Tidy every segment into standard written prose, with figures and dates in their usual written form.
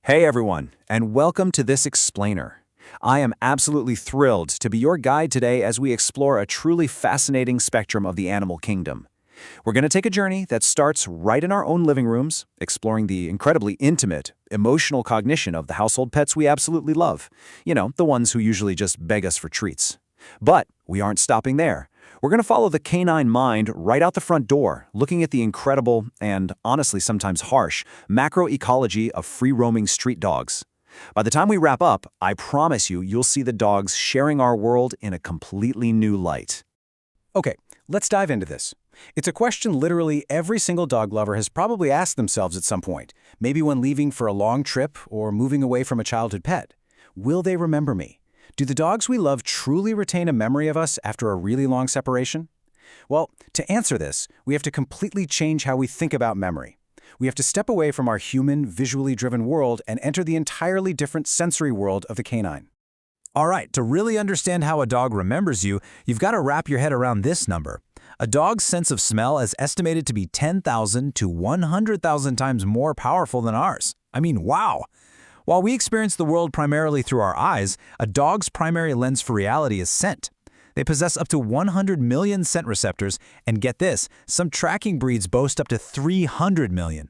Hey everyone, and welcome to this explainer. I am absolutely thrilled to be your guide today as we explore a truly fascinating spectrum of the animal kingdom. We're going to take a journey that starts right in our own living rooms, exploring the incredibly intimate, emotional cognition of the household pets we absolutely love. You know, the ones who usually just beg us for treats. But we aren't stopping there. We're going to follow the canine mind right out the front door, looking at the incredible and, honestly, sometimes harsh, macroecology of free-roaming street dogs. By the time we wrap up, I promise you'll see the dogs sharing our world in a completely new light. Okay, let's dive into this. It's a question literally every single dog lover has probably asked themselves at some point, maybe when leaving for a long trip or moving away from a childhood pet. Will they remember me? Do the dogs we love truly retain a memory of us after a really long separation? Well, to answer this, we have to completely change how we think about memory. We have to step away from our human, visually driven world and enter the entirely different sensory world of the canine. All right, to really understand how a dog remembers you, you've got to wrap your head around this number. A dog's sense of smell is estimated to be 10,000 to 100,000 times more powerful than ours. I mean, wow! While we experience the world primarily through our eyes, a dog's primary lens for reality is scent. They possess up to 100 million scent receptors, and get this, some tracking breeds boast up to 300 million.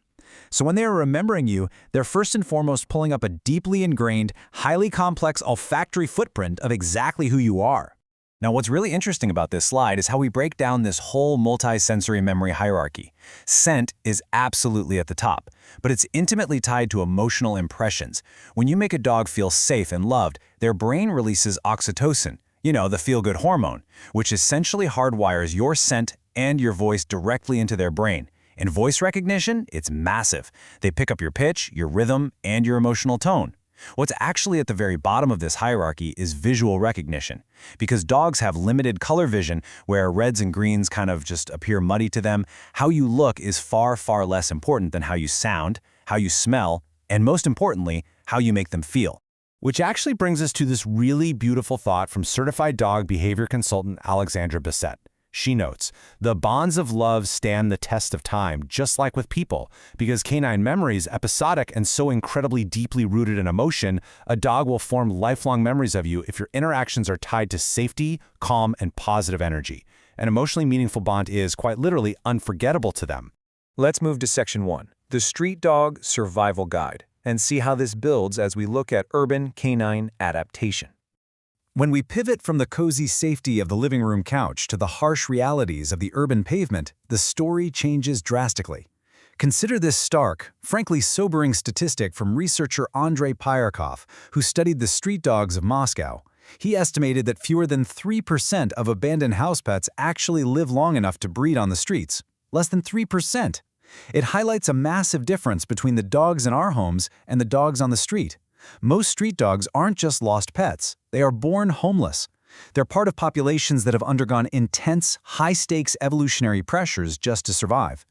So when they are remembering you, they're first and foremost pulling up a deeply ingrained, highly complex olfactory footprint of exactly who you are. Now, what's really interesting about this slide is how we break down this whole multi-sensory memory hierarchy. Scent is absolutely at the top, but it's intimately tied to emotional impressions. When you make a dog feel safe and loved, their brain releases oxytocin, the feel-good hormone, which essentially hardwires your scent and your voice directly into their brain. In voice recognition, it's massive. They pick up your pitch, your rhythm, and your emotional tone. What's actually at the very bottom of this hierarchy is visual recognition. Because dogs have limited color vision, where reds and greens kind of just appear muddy to them, how you look is far, far less important than how you sound, how you smell, and most importantly, how you make them feel. Which actually brings us to this really beautiful thought from certified dog behavior consultant Alexandra Bissett. She notes, the bonds of love stand the test of time, just like with people. Because canine memory is episodic and so incredibly deeply rooted in emotion, a dog will form lifelong memories of you if your interactions are tied to safety, calm, and positive energy. An emotionally meaningful bond is, quite literally, unforgettable to them. Let's move to Section 1, the Street Dog Survival Guide, and see how this builds as we look at urban canine adaptation. When we pivot from the cozy safety of the living room couch to the harsh realities of the urban pavement, the story changes drastically. Consider this stark, frankly sobering statistic from researcher Andrei Pyarkov, who studied the street dogs of Moscow. He estimated that fewer than 3% of abandoned house pets actually live long enough to breed on the streets. Less than 3%. It highlights a massive difference between the dogs in our homes and the dogs on the street. Most street dogs aren't just lost pets. They are born homeless. They're part of populations that have undergone intense, high-stakes evolutionary pressures just to survive.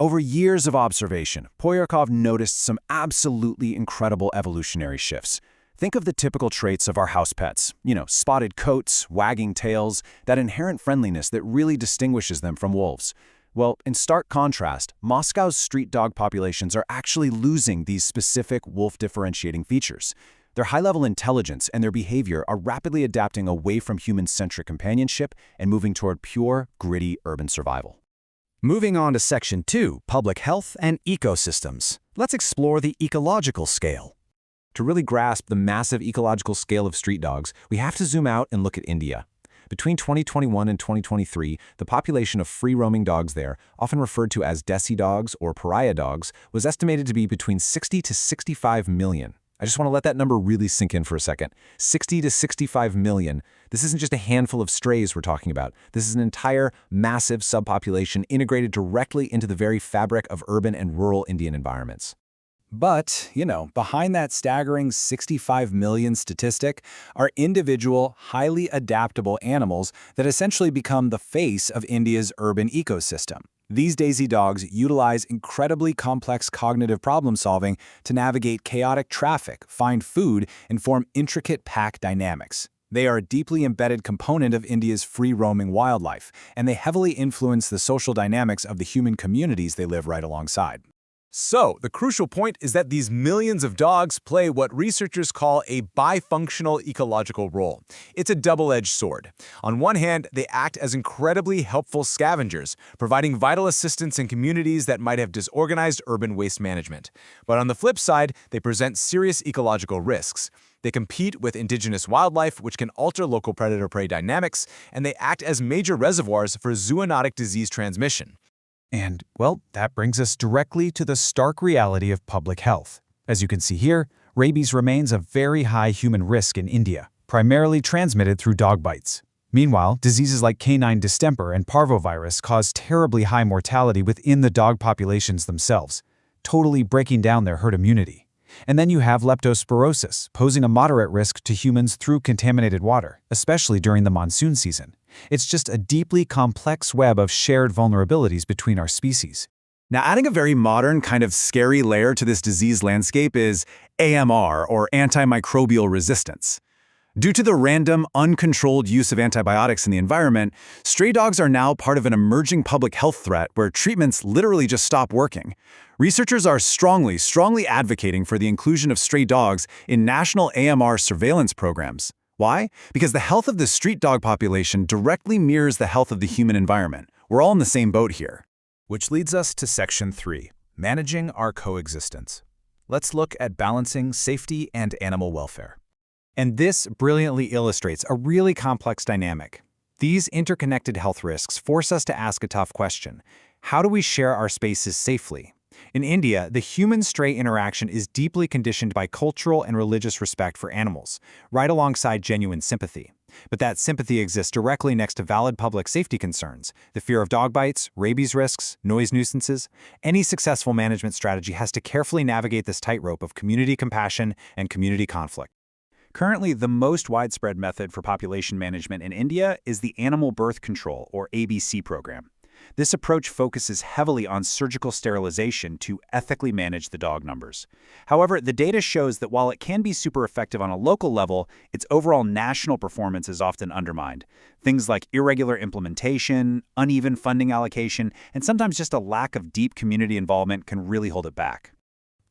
Over years of observation, Poyarkov noticed some absolutely incredible evolutionary shifts. Think of the typical traits of our house pets. Spotted coats, wagging tails, that inherent friendliness that really distinguishes them from wolves. Well, in stark contrast, Moscow's street dog populations are actually losing these specific wolf-differentiating features. Their high-level intelligence and their behavior are rapidly adapting away from human-centric companionship and moving toward pure, gritty urban survival. Moving on to Section 2, Public Health and Ecosystems. Let's explore the ecological scale. To really grasp the massive ecological scale of street dogs, we have to zoom out and look at India. Between 2021 and 2023, the population of free-roaming dogs there, often referred to as desi dogs or pariah dogs, was estimated to be between 60 to 65 million. I just want to let that number really sink in for a second. 60 to 65 million. This isn't just a handful of strays we're talking about. This is an entire, massive subpopulation integrated directly into the very fabric of urban and rural Indian environments. But, behind that staggering 65 million statistic are individual, highly adaptable animals that essentially become the face of India's urban ecosystem. These Daisy dogs utilize incredibly complex cognitive problem-solving to navigate chaotic traffic, find food, and form intricate pack dynamics. They are a deeply embedded component of India's free-roaming wildlife, and they heavily influence the social dynamics of the human communities they live right alongside. So, the crucial point is that these millions of dogs play what researchers call a bifunctional ecological role. It's a double-edged sword. On one hand, they act as incredibly helpful scavengers, providing vital assistance in communities that might have disorganized urban waste management. But on the flip side, they present serious ecological risks. They compete with indigenous wildlife, which can alter local predator-prey dynamics, and they act as major reservoirs for zoonotic disease transmission. And, well, that brings us directly to the stark reality of public health. As you can see here, rabies remains a very high human risk in India, primarily transmitted through dog bites. Meanwhile, diseases like canine distemper and parvovirus cause terribly high mortality within the dog populations themselves, totally breaking down their herd immunity. And then you have leptospirosis, posing a moderate risk to humans through contaminated water, especially during the monsoon season. It's just a deeply complex web of shared vulnerabilities between our species. Now, adding a very modern, kind of scary layer to this disease landscape is AMR, or antimicrobial resistance. Due to the random, uncontrolled use of antibiotics in the environment, stray dogs are now part of an emerging public health threat where treatments literally just stop working. Researchers are strongly advocating for the inclusion of stray dogs in national AMR surveillance programs. Why? Because the health of the street dog population directly mirrors the health of the human environment. We're all in the same boat here. Which leads us to Section 3, Managing Our Coexistence. Let's look at balancing safety and animal welfare. And this brilliantly illustrates a really complex dynamic. These interconnected health risks force us to ask a tough question. How do we share our spaces safely? In India, the human-stray interaction is deeply conditioned by cultural and religious respect for animals, right alongside genuine sympathy. But that sympathy exists directly next to valid public safety concerns, the fear of dog bites, rabies risks, noise nuisances. Any successful management strategy has to carefully navigate this tightrope of community compassion and community conflict. Currently, the most widespread method for population management in India is the Animal Birth Control, or ABC program. This approach focuses heavily on surgical sterilization to ethically manage the dog numbers. However, the data shows that while it can be super effective on a local level, its overall national performance is often undermined. Things like irregular implementation, uneven funding allocation, and sometimes just a lack of deep community involvement can really hold it back.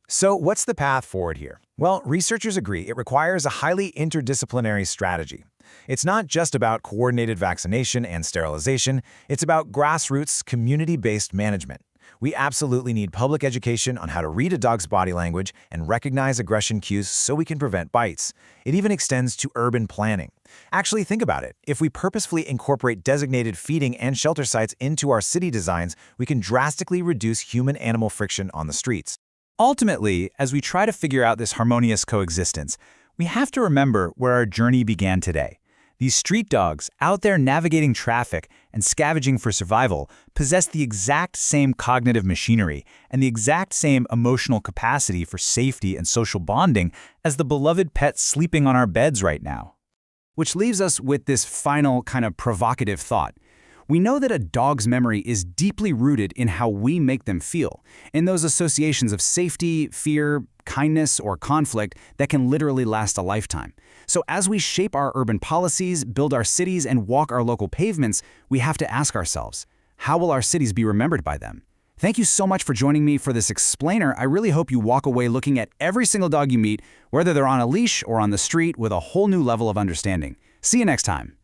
So what's the path forward here? Well, researchers agree it requires a highly interdisciplinary strategy. It's not just about coordinated vaccination and sterilization, it's about grassroots, community-based management. We absolutely need public education on how to read a dog's body language and recognize aggression cues so we can prevent bites. It even extends to urban planning. Actually, think about it. If we purposefully incorporate designated feeding and shelter sites into our city designs, we can drastically reduce human-animal friction on the streets. Ultimately, as we try to figure out this harmonious coexistence, we have to remember where our journey began today. These street dogs, out there navigating traffic and scavenging for survival, possess the exact same cognitive machinery and the exact same emotional capacity for safety and social bonding as the beloved pet sleeping on our beds right now. Which leaves us with this final kind of provocative thought. We know that a dog's memory is deeply rooted in how we make them feel, in those associations of safety, fear, kindness, or conflict that can literally last a lifetime. So as we shape our urban policies, build our cities, and walk our local pavements, we have to ask ourselves, how will our cities be remembered by them? Thank you so much for joining me for this explainer. I really hope you walk away looking at every single dog you meet, whether they're on a leash or on the street, with a whole new level of understanding. See you next time.